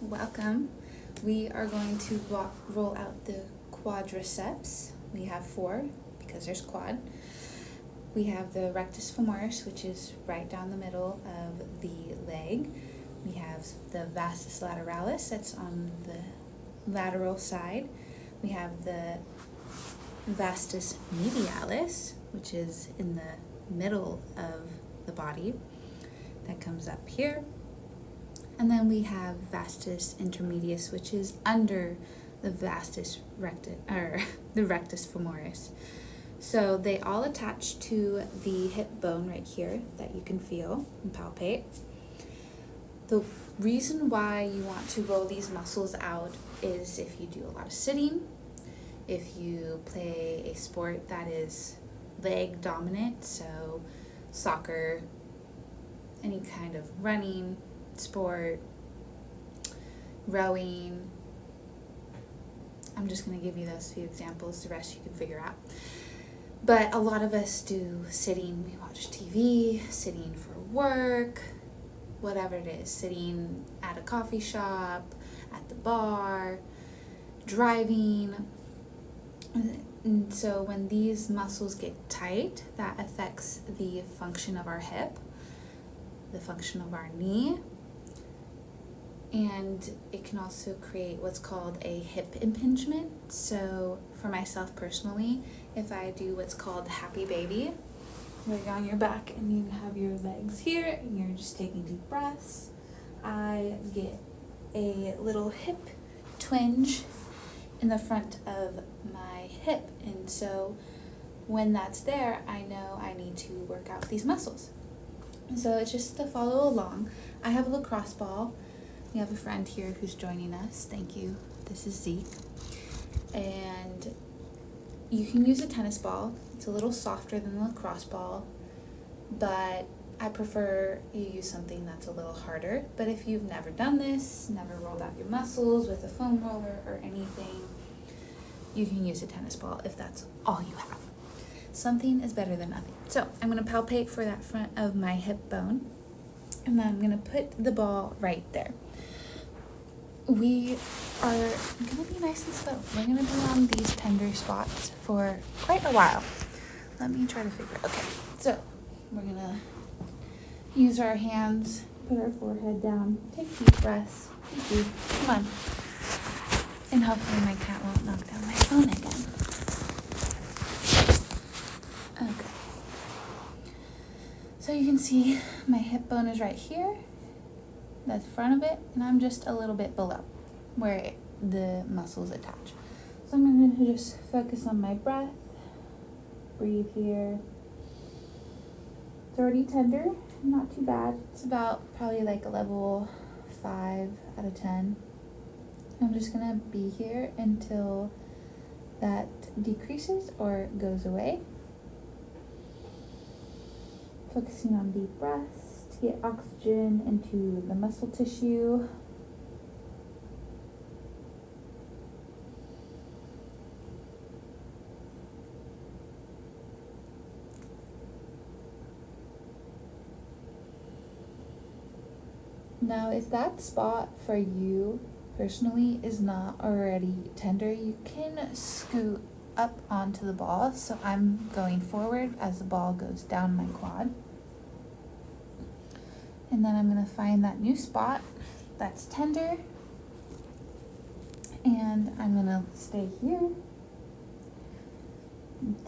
welcome. We are going to roll out the quadriceps. We have 4 because there's quad. We have the rectus femoris, which is right down the middle of the leg. We have the vastus lateralis, that's on the lateral side. We have the vastus medialis, which is in the middle of the body. That comes up here. And then we have vastus intermedius, which is under the vastus the rectus femoris. So they all attach to the hip bone right here that you can feel and palpate. The reason why you want to roll these muscles out is if you do a lot of sitting, if you play a sport that is leg dominant, so soccer, any kind of running sport, rowing. I'm just going to give you those few examples, the rest you can figure out. But a lot of us do sitting, we watch TV, sitting for work, whatever it is, sitting at a coffee shop, at the bar, driving. And so when these muscles get tight, that affects the function of our hip, the function of our knee, and it can also create what's called a hip impingement. So for myself personally, if I do what's called happy baby, where you're on your back and you have your legs here and you're just taking deep breaths, I get a little hip twinge in the front of my hip. And so when that's there, I know I need to work out these muscles. So it's just to follow along. I have a lacrosse ball. We have a friend here who's joining us. Thank you. This is Zeke. And you can use a tennis ball. It's a little softer than the lacrosse ball, but I prefer you use something that's a little harder. But if you've never done this, never rolled out your muscles with a foam roller or anything, you can use a tennis ball if that's all you have. Something is better than nothing. So I'm going to palpate for that front of my hip bone, and then I'm going to put the ball right there. We are going to be nice and slow. We're going to be on these tender spots for quite a while. Let me try to figure it. Okay, so we're going to use our hands, put our forehead down, take deep breaths. Thank you. Come on. And hopefully my cat won't knock down my phone again. Okay. So you can see my hip bone is right here. That's the front of it, and I'm just a little bit below where the muscles attach. So I'm going to just focus on my breath. Breathe here. It's already tender, not too bad. It's about probably like a level 5 out of 10. I'm just going to be here until that decreases or goes away. Focusing on deep breaths to get oxygen into the muscle tissue. Now, if that spot for you personally is not already tender, you can scoot up onto the ball. So I'm going forward as the ball goes down my quad. And then I'm going to find that new spot that's tender. And I'm going to stay here.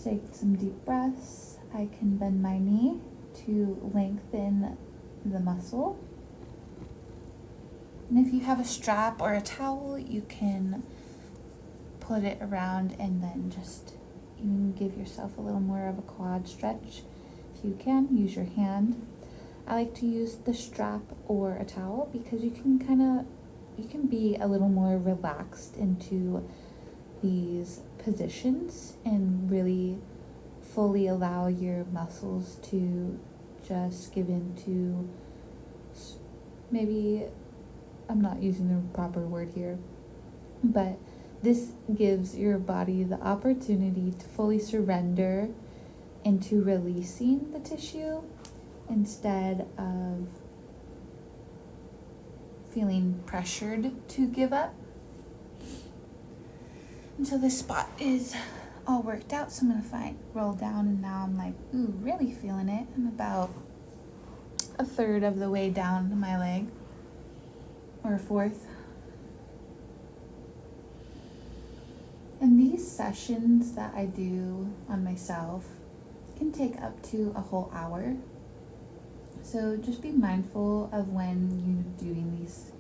Take some deep breaths. I can bend my knee to lengthen the muscle. And if you have a strap or a towel, you can put it around and then just even give yourself a little more of a quad stretch. If you can, use your hand. I like to use the strap or a towel because you can be a little more relaxed into these positions and really fully allow your muscles to just give in to, maybe I'm not using the proper word here, but this gives your body the opportunity to fully surrender into releasing the tissue instead of feeling pressured to give up. And so this spot is all worked out, so I'm gonna roll down, and now I'm like, ooh, really feeling it. I'm about a third of the way down my leg, or a fourth. And these sessions that I do on myself can take up to a whole hour. So just be mindful of when you're doing these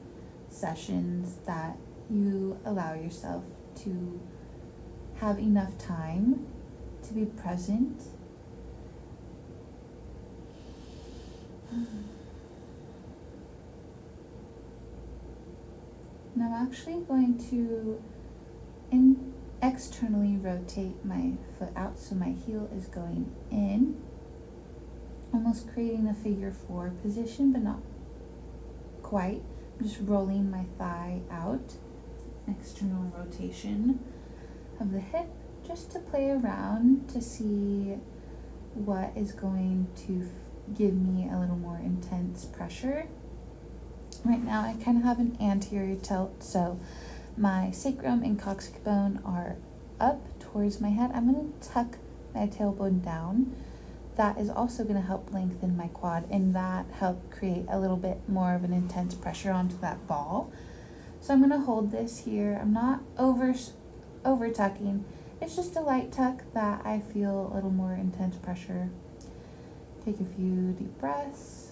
sessions that you allow yourself to have enough time to be present. And I'm actually going to externally rotate my foot out, so my heel is going in, almost creating a figure 4 position, but not quite. I'm just rolling my thigh out, external rotation of the hip, just to play around to see what is going to give me a little more intense pressure. Right now I kind of have an anterior tilt, so my sacrum and coccyx bone are up towards my head. I'm going to tuck my tailbone down. That is also going to help lengthen my quad, and that help create a little bit more of an intense pressure onto that ball. So I'm going to hold this here. I'm not over tucking. It's just a light tuck that I feel a little more intense pressure. Take a few deep breaths.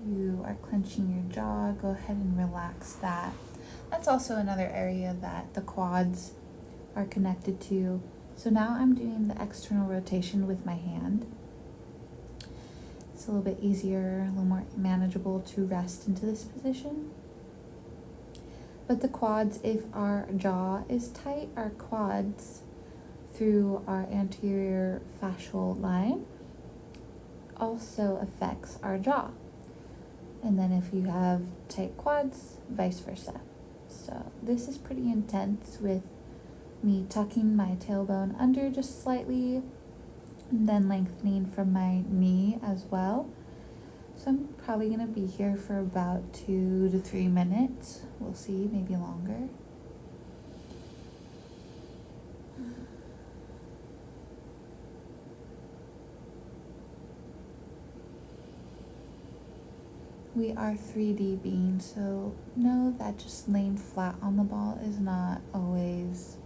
If you are clenching your jaw, go ahead and relax that. That's also another area that the quads are connected to. So now I'm doing the external rotation with my hand. It's a little bit easier, a little more manageable to rest into this position. But the quads, if our jaw is tight, our quads through our anterior fascial line also affects our jaw. And then if you have tight quads, vice versa. So this is pretty intense, with me tucking my tailbone under just slightly, and then lengthening from my knee as well. So I'm probably going to be here for about 2 to 3 minutes. We'll see, maybe longer. We are 3D beings, so know that just laying flat on the ball is not always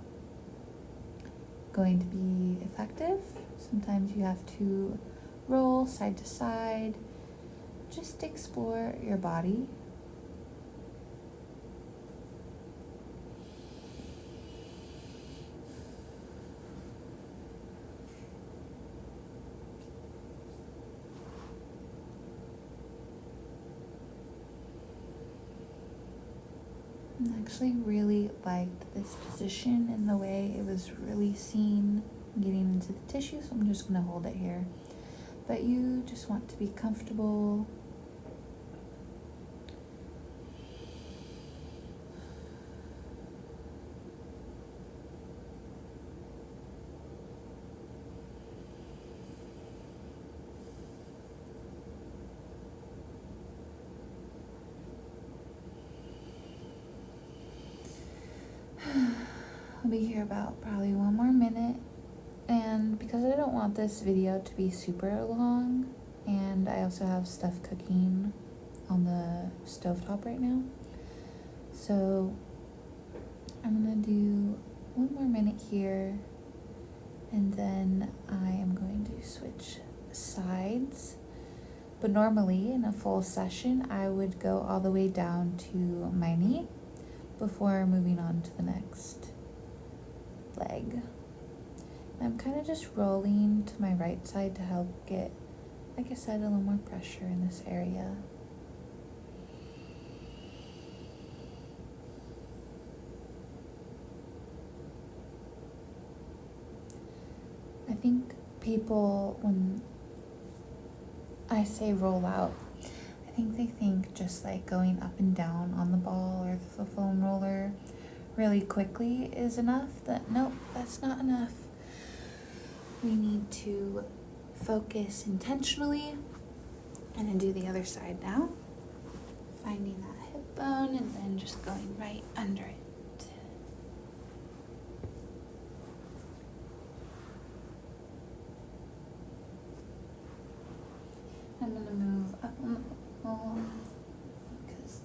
going to be effective. Sometimes you have to roll side to side. Just explore your body. I actually really liked this position and the way it was releasing, getting into the tissue, so I'm just going to hold it here. But you just want to be comfortable. I'll be here about probably 1 more minute, and because I don't want this video to be super long, and I also have stuff cooking on the stovetop right now, so I'm gonna do 1 more minute here, and then I am going to switch sides. But normally in a full session I would go all the way down to my knee before moving on to the next leg. I'm kind of just rolling to my right side to help get, like I said, a little more pressure in this area. I think people, when I say roll out, I think they think just like going up and down on the ball or the foam roller, really quickly is enough, that nope, that's not enough. We need to focus intentionally and then do the other side now. Finding that hip bone and then just going right under it. I'm gonna move up on the wall because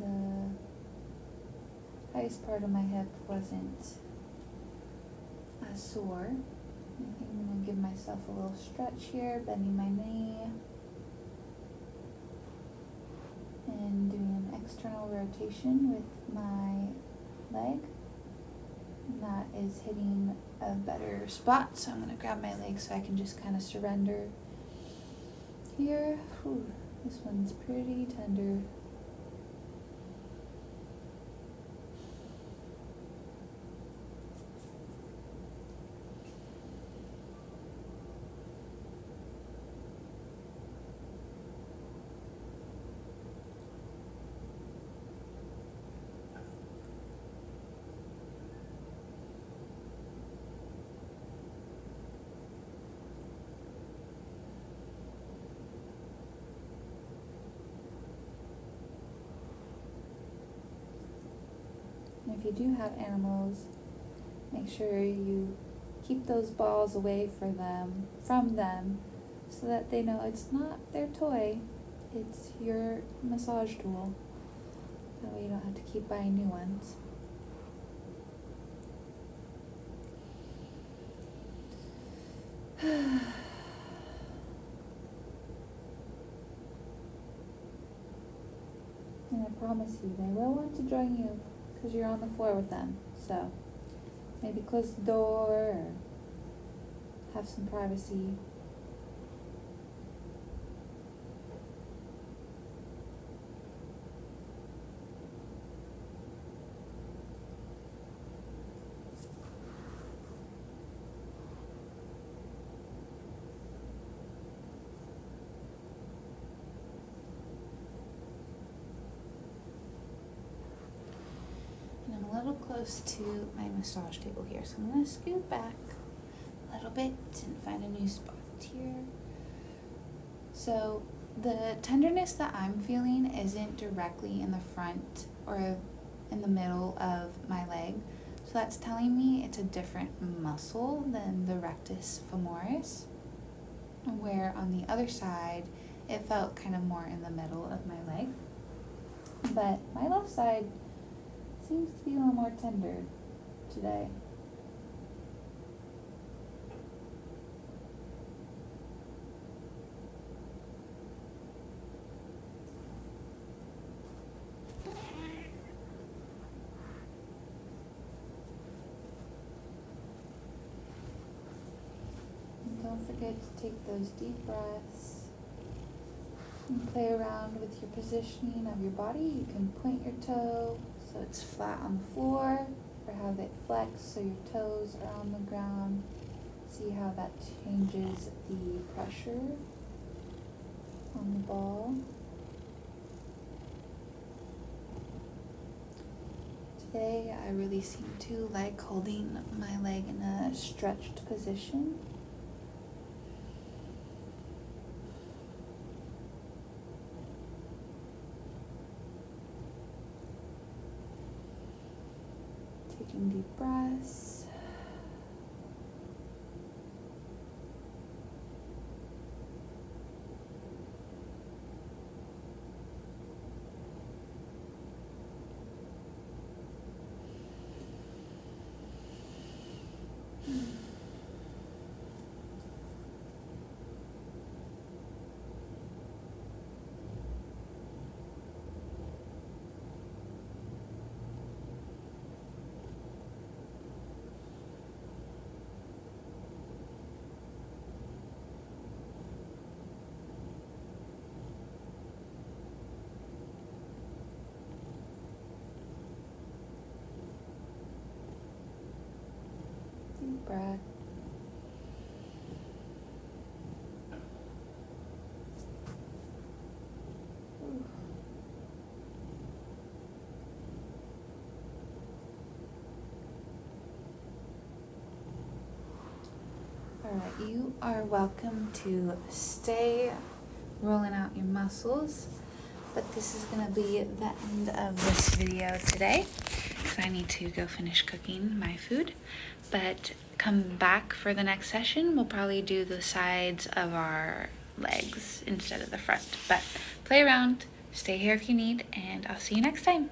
the highest part of my hip wasn't as sore. I think I'm gonna give myself a little stretch here, bending my knee and doing an external rotation with my leg. And that is hitting a better spot, so I'm gonna grab my leg so I can just kind of surrender here. Whew, this one's pretty tender. If you do have animals, make sure you keep those balls away from them, so that they know it's not their toy, it's your massage tool. That way you don't have to keep buying new ones. And I promise you, they will want to join you because you're on the floor with them. So maybe close the door or have some privacy. And I'm a little close to my massage table here, so I'm going to scoot back a little bit and find a new spot here. So the tenderness that I'm feeling isn't directly in the front or in the middle of my leg. So that's telling me it's a different muscle than the rectus femoris, where on the other side, it felt kind of more in the middle of my leg. But my left side seems to be a little more tender today. And don't forget to take those deep breaths and play around with your positioning of your body. You can point your toe so it's flat on the floor, or have it flex so your toes are on the ground. See how that changes the pressure on the ball. Today I really seem to like holding my leg in a stretched position. Taking deep breaths. Deep breath. Alright, you are welcome to stay rolling out your muscles, but this is gonna be the end of this video today because I need to go finish cooking my food. But come back for the next session. We'll probably do the sides of our legs instead of the front. But play around, stay here if you need, and I'll see you next time.